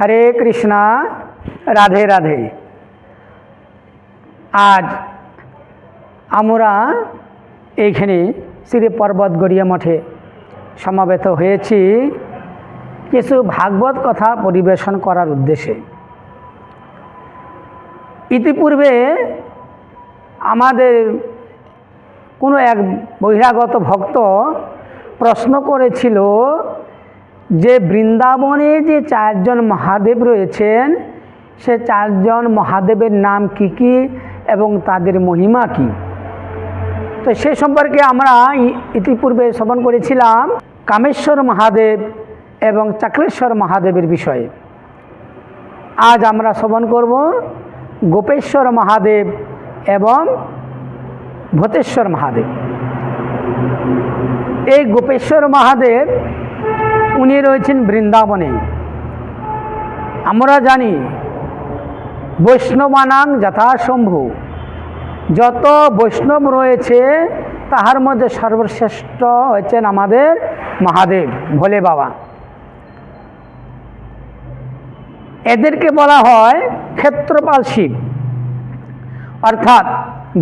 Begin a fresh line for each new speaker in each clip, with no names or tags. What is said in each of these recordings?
হরে কৃষ্ণা, রাধে রাধে। আজ আমরা এইখানে শ্রী পর্বত গড়িয়া মঠে সমাবেত হয়েছি কিছু ভাগবত কথা পরিবেশন করার উদ্দেশ্যে। ইতিপূর্বে আমাদের কোনো এক বহিরাগত ভক্ত প্রশ্ন করেছিল যে বৃন্দাবনে যে চারজন মহাদেব রয়েছেন সে চারজন মহাদেবের নাম কি কি এবং তাদের মহিমা কি। তো সে সম্পর্কে আমরা ইতিপূর্বে শ্রবণ করেছিলাম কামেশ্বর মহাদেব এবং চাকলেশ্বর মহাদেবের বিষয়ে। আজ আমরা শ্রবণ করব গোপেশ্বর মহাদেব এবং ভূতেশ্বর মহাদেব। এই গোপেশ্বর মহাদেব উনি রয়েছেন বৃন্দাবনে। আমরা জানি বৈষ্ণবানাং যথাশম্ভু, যত বৈষ্ণব রয়েছে তাহার মধ্যে সর্বশ্রেষ্ঠ হচ্ছেন আমাদের মহাদেব ভোলে বাবা। এদেরকে বলা হয় ক্ষেত্রপাল শিব, অর্থাৎ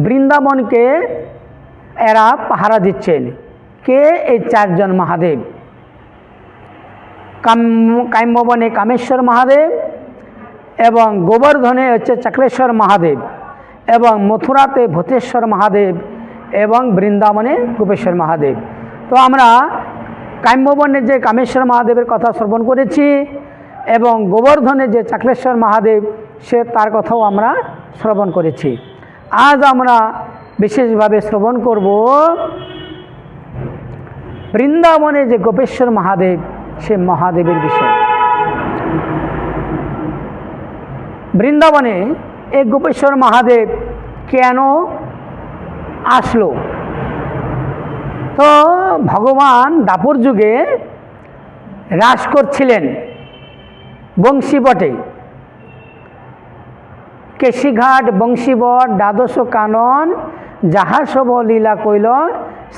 বৃন্দাবনকে এরা পাহারা দিচ্ছেন। কে? এই চারজন মহাদেব। কাম্যবনে কামেশ্বর মহাদেব, এবং গোবর্ধনে হচ্ছে চাকলেশ্বর মহাদেব, এবং মথুরাতে ভূতেশ্বর মহাদেব, এবং বৃন্দাবনে গোপেশ্বর মহাদেব। তো আমরা কাম্যবনে যে কামেশ্বর মহাদেবের কথা শ্রবণ করেছি এবং গোবর্ধনে যে চাকলেশ্বর মহাদেব সে তার কথাও আমরা শ্রবণ করেছি। আজ আমরা বিশেষভাবে শ্রবণ করব বৃন্দাবনে যে গোপেশ্বর মহাদেব সে মহাদেবের বিষয়। বৃন্দাবনে এই গোপেশ্বর মহাদেব কেন আসলো? তো ভগবান দাপর যুগে রাস করছিলেন বংশীবটে। কেশিঘাট বংশীবট দ্বাদশ কানন যাহা সব লীলা কইল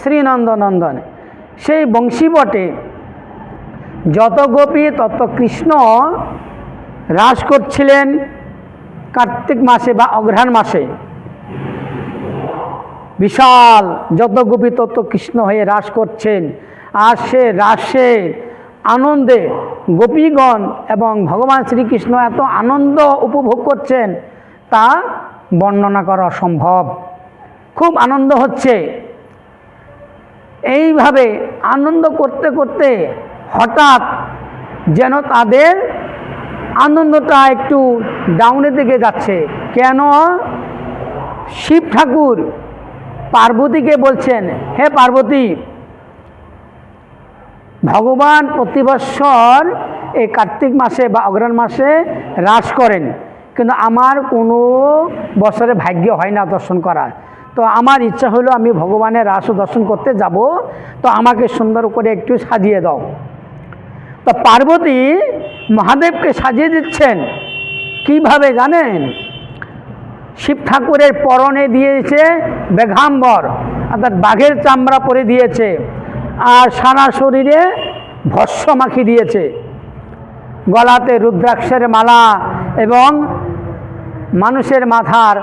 শ্রীনন্দনন্দন। সেই বংশীবটে যত গোপী তত কৃষ্ণ রাস করছিলেন কার্তিক মাসে বা অঘ্রাণ মাসে। বিশাল যত গোপী তত কৃষ্ণ হয়ে রাস করছেন। আর সে রাসে আনন্দে গোপীগণ এবং ভগবান শ্রীকৃষ্ণ এত আনন্দ উপভোগ করছেন তা বর্ণনা করা অসম্ভব। খুব আনন্দ হচ্ছে। এইভাবে আনন্দ করতে করতে হঠাৎ যেন তাদের আনন্দটা একটু ডাউনের দিকে যাচ্ছে। কেন? শিব ঠাকুর পার্বতীকে বলছেন, হে পার্বতী, ভগবান প্রতি বৎসর এই কার্তিক মাসে বা অঘ্রাণ মাসে রাস করেন, কিন্তু আমার কোনো বছরে ভাগ্য হয় না দর্শন করার। তো আমার ইচ্ছা হলো আমি ভগবানের রাস দর্শন করতে যাব, তো আমাকে সুন্দর করে একটু সাজিয়ে দাও। তো পার্বতী মহাদেবকে সাজিয়ে দিচ্ছেন কিভাবে জানেন? শিব ঠাকুরের পরনে দিয়েছে বেঘাম্বর, অর্থাৎ বাঘের চামড়া পরে দিয়েছে, আর সারা শরীরে ভস্ম মাখিয়ে দিয়েছে, গলাতে রুদ্রাক্ষের মালা এবং মানুষের মাথার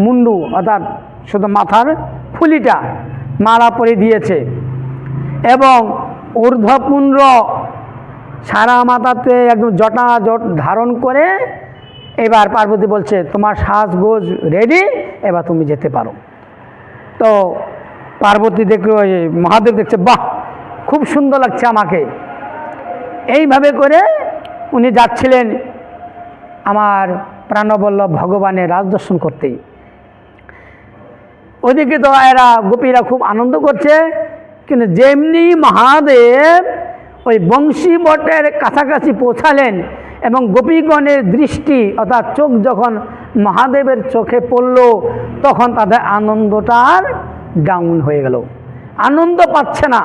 মুন্ডু অর্থাৎ শুধু মাথার ফুলিটা মালা পরে দিয়েছে, এবং ঊর্ধ্বপুণ্ড সারা মাথাতে একদম জটা ধারণ করে এবার পার্বতী বলছে তোমার সাজগোজ রেডি, এবার তুমি যেতে পারো। তো পার্বতী দেখলো, মহাদেব দেখছে, বাহ খুব সুন্দর লাগছে আমাকে। এইভাবে করে উনি যাচ্ছিলেন আমার প্রাণবল্লভ ভগবানের রাজ দর্শন করতেই। ওইদিকে তো এরা গোপীরা খুব আনন্দ করছে, কিন্তু যেমনি মহাদেব ওই বংশীবটের কাছাকাছি পৌঁছালেন এবং গোপীগণের দৃষ্টি অর্থাৎ চোখ যখন মহাদেবের চোখে পড়ল, তখন তাদের আনন্দটা আর ডাউন হয়ে গেল, আনন্দ পাচ্ছে না।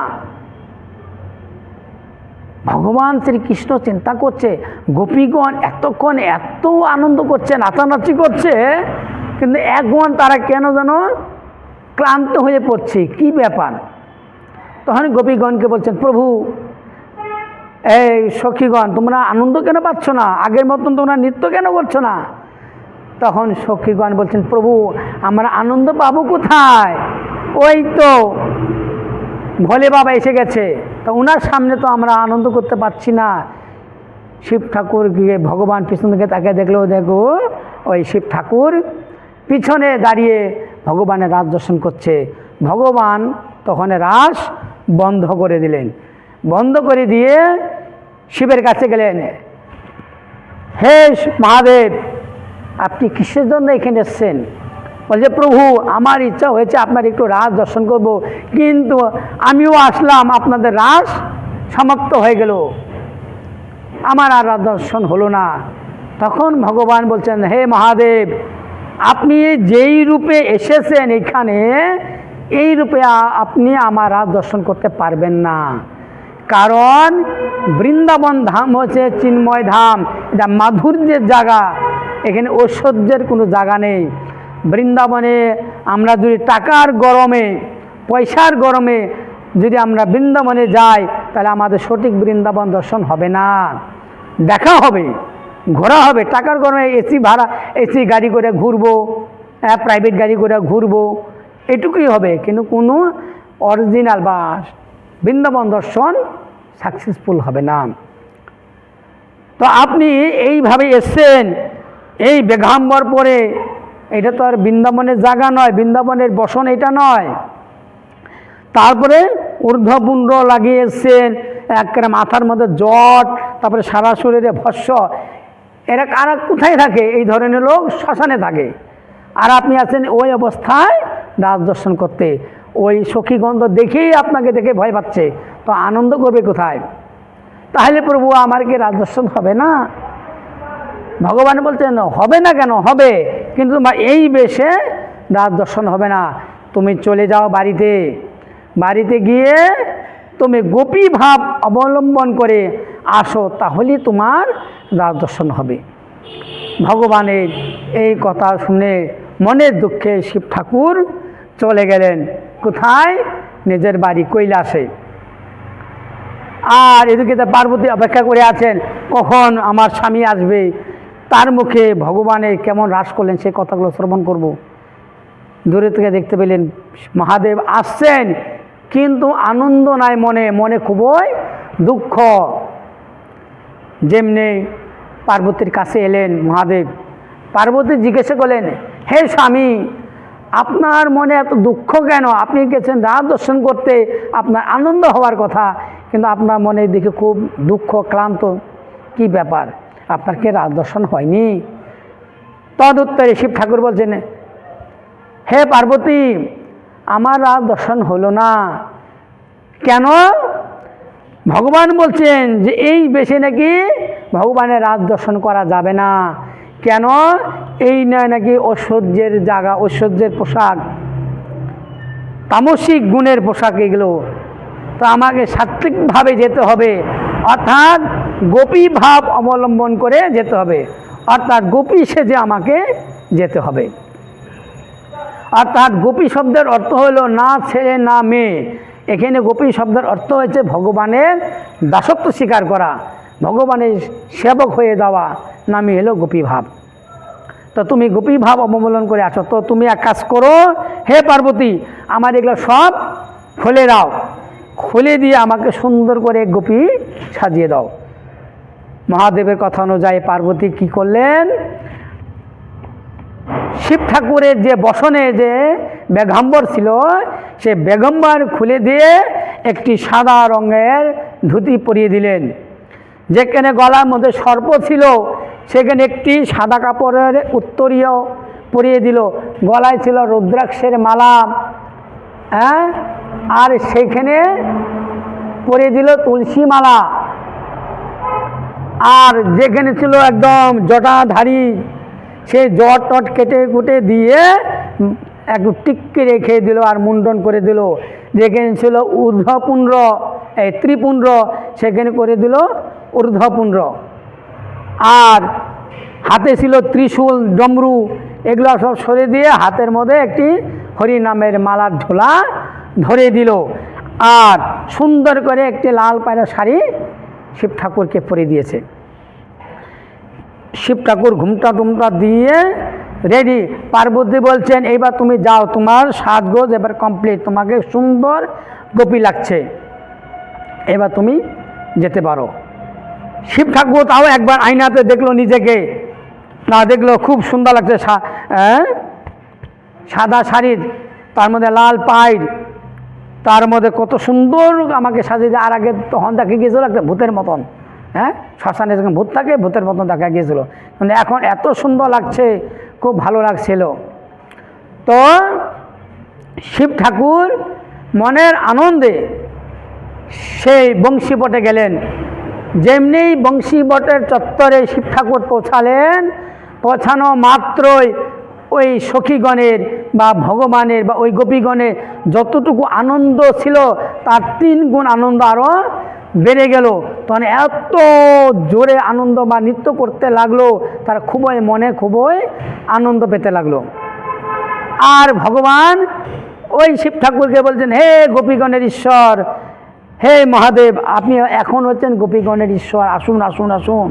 ভগবান শ্রীকৃষ্ণ চিন্তা করছে গোপীগণ এতক্ষণ এত আনন্দ করছে, নাচানাচি করছে, কিন্তু এখন তারা কেন যেন ক্লান্ত হয়ে পড়ছে, কি ব্যাপার? তখন গোপীগণকে বলছেন, প্রভু এই সখীগণ, তোমরা আনন্দ কেন পাচ্ছ না? আগের মতন তোমরা নৃত্য কেন করছো না? তখন সখীগণ বলছেন, প্রভু আমরা আনন্দ পাবো কোথায়? ওই তো ভোলে বাবা এসে গেছে, তো ওনার সামনে তো আমরা আনন্দ করতে পারছি না। শিব ঠাকুর গিয়ে ভগবান পিছন থেকে তাকে দেখলো, দেখো ওই শিব ঠাকুর পিছনে দাঁড়িয়ে ভগবানের রাস দর্শন করছে। ভগবান তখন রাস বন্ধ করে দিলেন। বন্ধ করে দিয়ে শিবের কাছে গেলেন, হে মহাদেব আপনি কিসের জন্য এখানে এসছেন? বলছে, প্রভু আমার ইচ্ছা হয়েছে আপনার একটু রাস দর্শন করব, কিন্তু আমিও আসলাম, আপনাদের রাস সমাপ্ত হয়ে গেল, আমার আর রাস দর্শন হলো না। তখন ভগবান বলছেন, হে মহাদেব আপনি যেই রূপে এসেছেন এখানে, এই রূপে আপনি আমার রাস দর্শন করতে পারবেন না। কারণ বৃন্দাবন ধাম হচ্ছে চিন্ময় ধাম, এটা মাধুর্যের জায়গা, এখানে ঐশ্বর্যের কোনো জায়গা নেই। বৃন্দাবনে আমরা যদি টাকার গরমে, পয়সার গরমে যদি আমরা বৃন্দাবনে যাই, তাহলে আমাদের সঠিক বৃন্দাবন দর্শন হবে না। দেখা হবে, ঘোরা হবে, টাকার গরমে এসি ভাড়া, এসি গাড়ি করে ঘুরবো, প্রাইভেট গাড়ি করে ঘুরবো, এটুকুই হবে, কিন্তু কোনো অরিজিনাল বা বৃন্দাবন দর্শন সাকসেসফুল হবে না। তো আপনি এইভাবে এসছেন, এই বেঘাম্বর পরে, এটা তো আর বৃন্দাবনের জায়গা নয়, বৃন্দাবনের বসন এটা নয়। তারপরে ঊর্ধ্বপুণ্ড লাগিয়ে এসছেন, একেবারে মাথার মধ্যে জট, তারপরে সারা শরীরে ভস্য। এরা কারা কোথায় থাকে? এই ধরনের লোক শ্মশানে থাকে। আর আপনি আছেন ওই অবস্থায় রাস দর্শন করতে। ওই সখীগন্ধ দেখেই আপনাকে দেখে ভয় পাচ্ছে, তো আনন্দ করবে কোথায়? তাহলে প্রভু আমার কি রাস দর্শন হবে না? ভগবান বলছেন, হবে না কেন? হবে, কিন্তু এই বেশে রাস দর্শন হবে না। তুমি চলে যাও বাড়িতে, বাড়িতে গিয়ে তুমি গোপী ভাব অবলম্বন করে আসো, তাহলেই তোমার রাস দর্শন হবে। ভগবানের এই কথা শুনে মনের দুঃখে শিব ঠাকুর চলে গেলেন কোথায়? নিজের বাড়ি কৈলাসে। আর এদিকে তো পার্বতী অপেক্ষা করে আছেন, কখন আমার স্বামী আসবে, তার মুখে ভগবানের কেমন রাস করলেন সেই কথাগুলো শ্রবণ করব। দূরে থেকে দেখতে পেলেন মহাদেব আসছেন, কিন্তু আনন্দ নাই মনে, মনে খুবই দুঃখ। যেমনি পার্বতীর কাছে এলেন মহাদেব, পার্বতী জিজ্ঞাসা করলেন, হে স্বামী আপনার মনে এত দুঃখ কেন? আপনি গেছেন রাস দর্শন করতে, আপনার আনন্দ হওয়ার কথা, কিন্তু আপনার মনে দেখে খুব দুঃখ, ক্লান্ত, কি ব্যাপার? আপনার কি রাস দর্শন হয়নি? তদুত্তরে শিব ঠাকুর বলছেন, হে পার্বতী আমার রাস দর্শন হলো না। কেন? ভগবান বলছেন যে এই বেশে নাকি ভগবানের রাস দর্শন করা যাবে না। কেন? এই নয় নাকি ঐশ্বর্যের জায়গা, ঐশ্বর্যের পোশাক, তামসিক গুণের পোশাক এগুলো। তো আমাকে সাত্ত্বিকভাবে যেতে হবে, অর্থাৎ গোপী ভাব অবলম্বন করে যেতে হবে, অর্থাৎ গোপী সেজে আমাকে যেতে হবে। অর্থাৎ গোপী শব্দের অর্থ হলো না ছেলে না মেয়ে। এখানে গোপী শব্দের অর্থ হচ্ছে ভগবানের দাসত্ব স্বীকার করা, ভগবানের সেবক হয়ে যাওয়া, নামই হলো গোপী ভাব। তো তুমি গোপী ভাব অবলম্বন করে আছো, তো তুমি এক কাজ করো, হে পার্বতী আমার এগুলো সব খুলে দাও, খুলে দিয়ে আমাকে সুন্দর করে গোপী সাজিয়ে দাও। মহাদেবের কথা অনুযায়ী পার্বতী কি করলেন? শিব ঠাকুরের যে বসনে যে বেঘাম্বর ছিল, সে বেগম্বর খুলে দিয়ে একটি সাদা রঙের ধুতি পরিয়ে দিলেন। যেখানে গলার মধ্যে সর্প ছিল, সেখানে একটি সাদা কাপড়ের উত্তরীয় পরিয়ে দিল। গলায় ছিল রুদ্রাক্ষের মালা, আর সেইখানে পরিয়ে দিল তুলসী মালা। আর যেখানে ছিল একদম জটাধারী, সেই জট টট কেটে কুটে দিয়ে একটু টিক্কি রেখে দিল আর মুন্ডন করে দিল। যেখানে ছিল ঊর্ধ্বপুণ্ড, এই ত্রিপুণ্ড, সেখানে করে দিল ঊর্ধ্বপুণ্ড। আর হাতে ছিল ত্রিশূল, ডমরু, এগুলো সব সরে দিয়ে হাতের মধ্যে একটি হরিনামের মালার ঝোলা ধরে দিল। আর সুন্দর করে একটি লাল পায়রা শাড়ি শিব ঠাকুরকে পরিয়ে দিয়েছে। শিব ঠাকুর ঘুমটা টুমটা দিয়ে রেডি। পার্বতী বলছেন এইবার তুমি যাও, তোমার সাজগোজ এবার কমপ্লিট, তোমাকে সুন্দর গোপী লাগছে, এবার তুমি যেতে পারো। শিব ঠাকুর তাও একবার আয়নাতে দেখলো নিজেকে, না দেখলো খুব সুন্দর লাগছে, সাদা শাড়ির, তার মধ্যে লাল পাইর, তার মধ্যে কত সুন্দর আমাকে সাজিয়ে। আর আগে তখন দেখা গিয়েছিল একটা ভূতের মতন, শ্মশানে যখন ভূত থাকে ভূতের মতন দেখা গিয়েছিল, মানে এখন এত সুন্দর লাগছে, খুব ভালো লাগছিল। তো শিব ঠাকুর মনের আনন্দে সেই বংশীবটে গেলেন। যেমনি বংশীবটের চত্বরে শিব ঠাকুর পৌঁছালেন, পৌঁছানো মাত্রই ওই সখীগণের বা ভগবানের বা ওই গোপীগণের যতটুকু আনন্দ ছিল তার 3 গুণ আনন্দ আরও বেড়ে গেল। তখন এত জোরে আনন্দ বা নৃত্য করতে লাগলো, তারা খুবই মনে খুবই আনন্দ পেতে লাগলো। আর ভগবান ওই শিব ঠাকুরকে বলছেন, হে গোপীগণের ঈশ্বর, হে মহাদেব, আপনি এখন হচ্ছেন গোপীগণের ঈশ্বর, আসুন আসুন আসুন।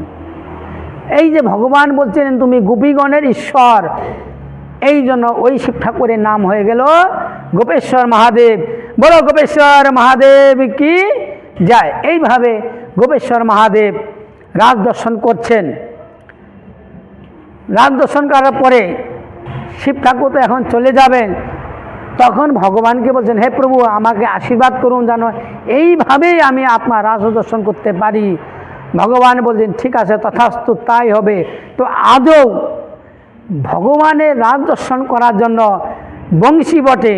এই যে ভগবান বলছেন তুমি গোপীগণের ঈশ্বর, এই জন্য ওই শিব ঠাকুরের নাম হয়ে গেল গোপেশ্বর মহাদেব। বলো গোপেশ্বর মহাদেব কি যায়। এইভাবে গোপেশ্বর মহাদেব রাজ দর্শন করছেন। রাজ দর্শন করার পরে শিব ঠাকুর তো এখন চলে যাবেন, তখন ভগবানকে বলছেন, হে প্রভু আমাকে আশীর্বাদ করুন যেন এইভাবেই আমি আপনার রাজ দর্শন করতে পারি। ভগবান বলছেন ঠিক আছে, তথাস্তু তাই হবে। তো আদৌ ভগবানের রাজ দর্শন করার জন্য বংশীবটে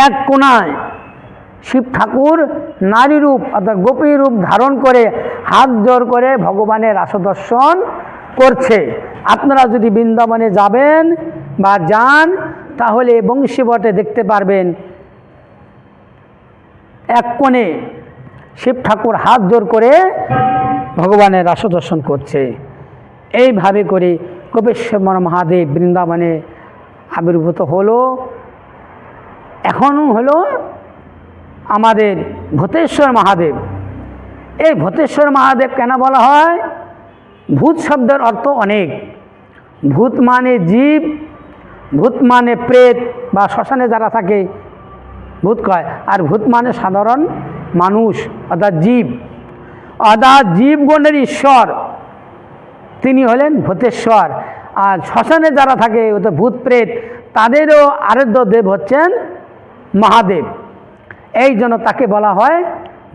এক কোণায় শিব ঠাকুর নারী রূপ অর্থাৎ গোপী রূপ ধারণ করে হাত জোর করে ভগবানের রাস দর্শন করছে। আপনারা যদি বৃন্দাবনে যাবেন বা যান তাহলে বংশীবটে দেখতে পারবেন এক কোণে শিব ঠাকুর হাত জোর করে ভগবানের রাস দর্শন করছে। এইভাবে করে গোপেশ্বর মহাদেব বৃন্দাবনে আবির্ভূত হলো। এখন হলো আমাদের ভূতেশ্বর মহাদেব। এই ভূতেশ্বর মহাদেব কেন বলা হয়? ভূত শব্দের অর্থ অনেক। ভূত মানে জীব, ভূত মানে প্রেত বা শ্মশানে যারা থাকে ভূত কয়, আর ভূত মানে সাধারণ মানুষ অর্থাৎ জীব, অর্থাৎ জীবগণের ঈশ্বর তিনি হলেন ভূতেশ্বর। আর শ্মশানে যারা থাকে ওটা ভূত প্রেত, তাদেরও আরাধ্য দেব হচ্ছেন মহাদেব। এই জন্য তাকে বলা হয়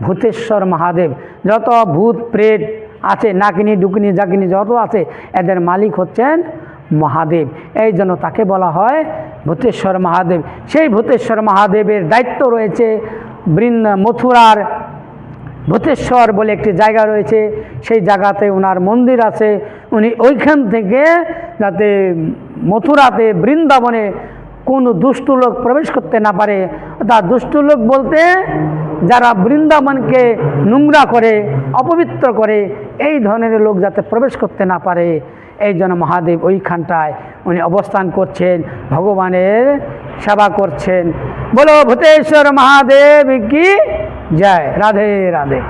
ভূতেশ্বর মহাদেব। যত ভূত প্রেত আছে, নাকিনি ডুকিনি জাকিনি যত আছে, এদের মালিক হচ্ছেন মহাদেব। এই জন্য তাকে বলা হয় ভূতেশ্বর মহাদেব। সেই ভূতেশ্বর মহাদেবের দায়িত্ব রয়েছে মথুরার ভূতেশ্বর বলে একটি জায়গা রয়েছে, সেই জায়গাতে ওনার মন্দির আছে। উনি ওইখান থেকে যাতে মথুরাতে বৃন্দাবনে কোনো দুষ্ট লোক প্রবেশ করতে না পারে, তা দুষ্ট লোক বলতে যারা বৃন্দাবনকে নোংরা করে অপবিত্র করে, এই ধরনের লোক যাতে প্রবেশ করতে না পারে, এই জন্য মহাদেব ওইখানটায় উনি অবস্থান করছেন, ভগবানের সেবা করছেন। বলো ভূতেশ্বর মহাদেব কি জয়। রাধে রাধে।